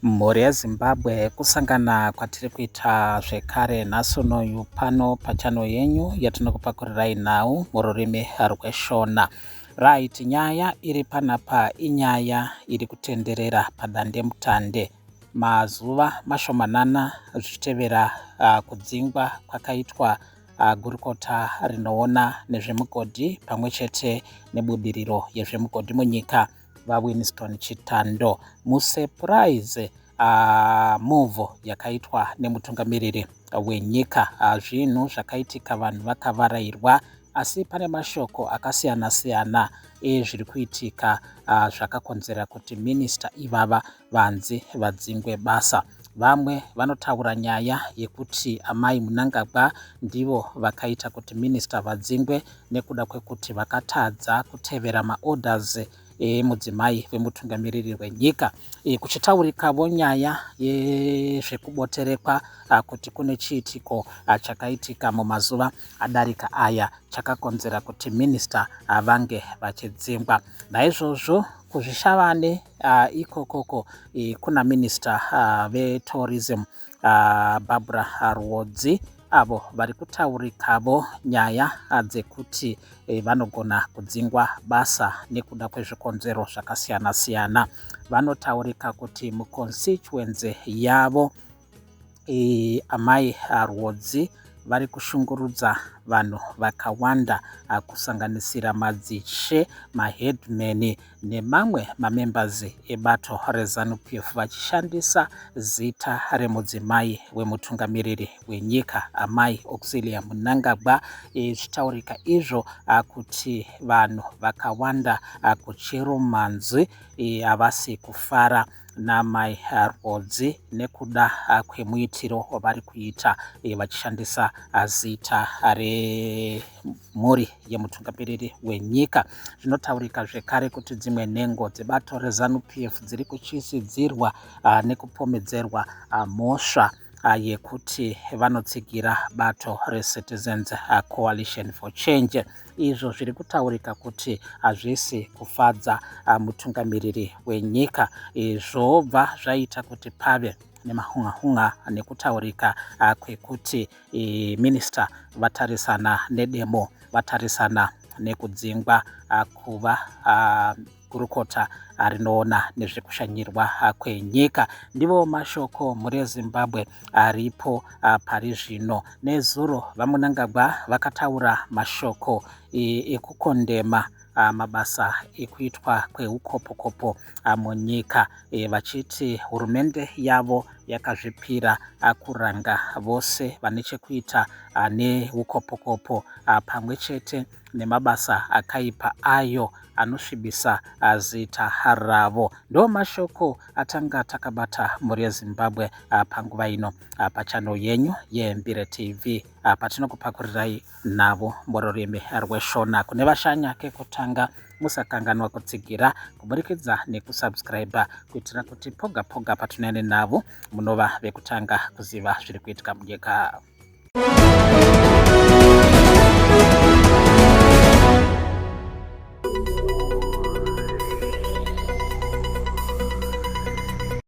Mhuri yeZimbabwe kusangana kwatiri kuita zvekare nhasi unoyu pano pachano yenyu yatinokupakurirai nhau mururimi rweshona. Right, nyaya iri panapa inyaya iri kutenderera padandemutande. Mazuva mashomanana zvichitevera kudzingwa kwakaitwa gurukota rinoona nezvemugodhi pamwechete nebudiriro yezvemugodhi munyika vaWinston Chitando musurprise move yakaitwa nemutungamiriri wenyika. Zvinhu zvakaitika, vanhu vakavarairwa, asi pane mashoko akasiyana-siyana ezviri kuitika zvakakonzera kuti minista ivava vanzi vadzingwe basa. Vamwe vanotaura nyaya yekuti Amai Mnangagwa ndivo vakaita kuti minista vadzingwe nekuda kwekuti vakatadza kutevera maorders mudzimai wemutungamiriri wenyika. Kuchitaurikavo nyaya yezvekuboterekwa kuti kune chiitiko chakaitika mumazuva adarika aya chakakonzera kuti minista vange vachidzingwa. Naizvozvo kuzvishavane ikokoko kuna minista vetourism Barbara Ruodzi avo vari kutaurikavo nyaya dzekuti vanogona kudzingwa basa nekuda kwezvikonzero zvakasiyana-siyana. Vanotaurika kuti muconstituency yavo Amai Ruodzi vari kushungurudza vanhu vakawanda kusanganisira madzishe, maheadmen nemamwe mamembers ebato reZANU-PF vachishandisa zita remudzimai wemutungamiriri wenyika Amai Auxillia Mnangagwa. Zvitaurika izvo kuti vanhu vakawanda kuchirumanzi havasi kufara naMai Ruodzi nekuda kwemuitiro wavari kuita vachishandisa zita remhuri yemutungamiriri wenyika. Zvinotaurika zvekare kuti dzimwe nhengo dzebato reZANU-PF dziri kuchisidzirwa nekupomedzerwa mhosva yekuti vanotsigira bato reCitizens Coalition for Change. Izvo zviri kutaurika kuti hazvisi kufadza mutungamiriri wenyika. Zvobva zvaita kuti pave nemahunga nekutaurika kwekuti minista vatarisana nedemo, vatarisana nekudzingwa kuva gurukota rinoona nezvekushanyirwa kwenyika. Ndivo mashoko mhuri yeZimbabwe aripo pari zvino. Nezuro vaMnangagwa vakataura mashoko ekukondema mabasa ekuitwa kweukopokopo munyika, vachiti hurumende yavo yakazvipira kuranga vose vane chekuita neukopokopo pamwechete nemabasa akaipa ayo anosvibisa zita ravo. Ndo mashoko atanga takabata mhuri yeZimbabwe panguva ino pachano yenyu yeMbire TV patinokupakurirai navo mururimi rweshona. Kune vashanya kekutanga musakanganwa kutsigira kuburikidza nekusubscribe kuitira kuti poga poga patinoenda navo munova vekutanga kuziva zviri kuitika munyika.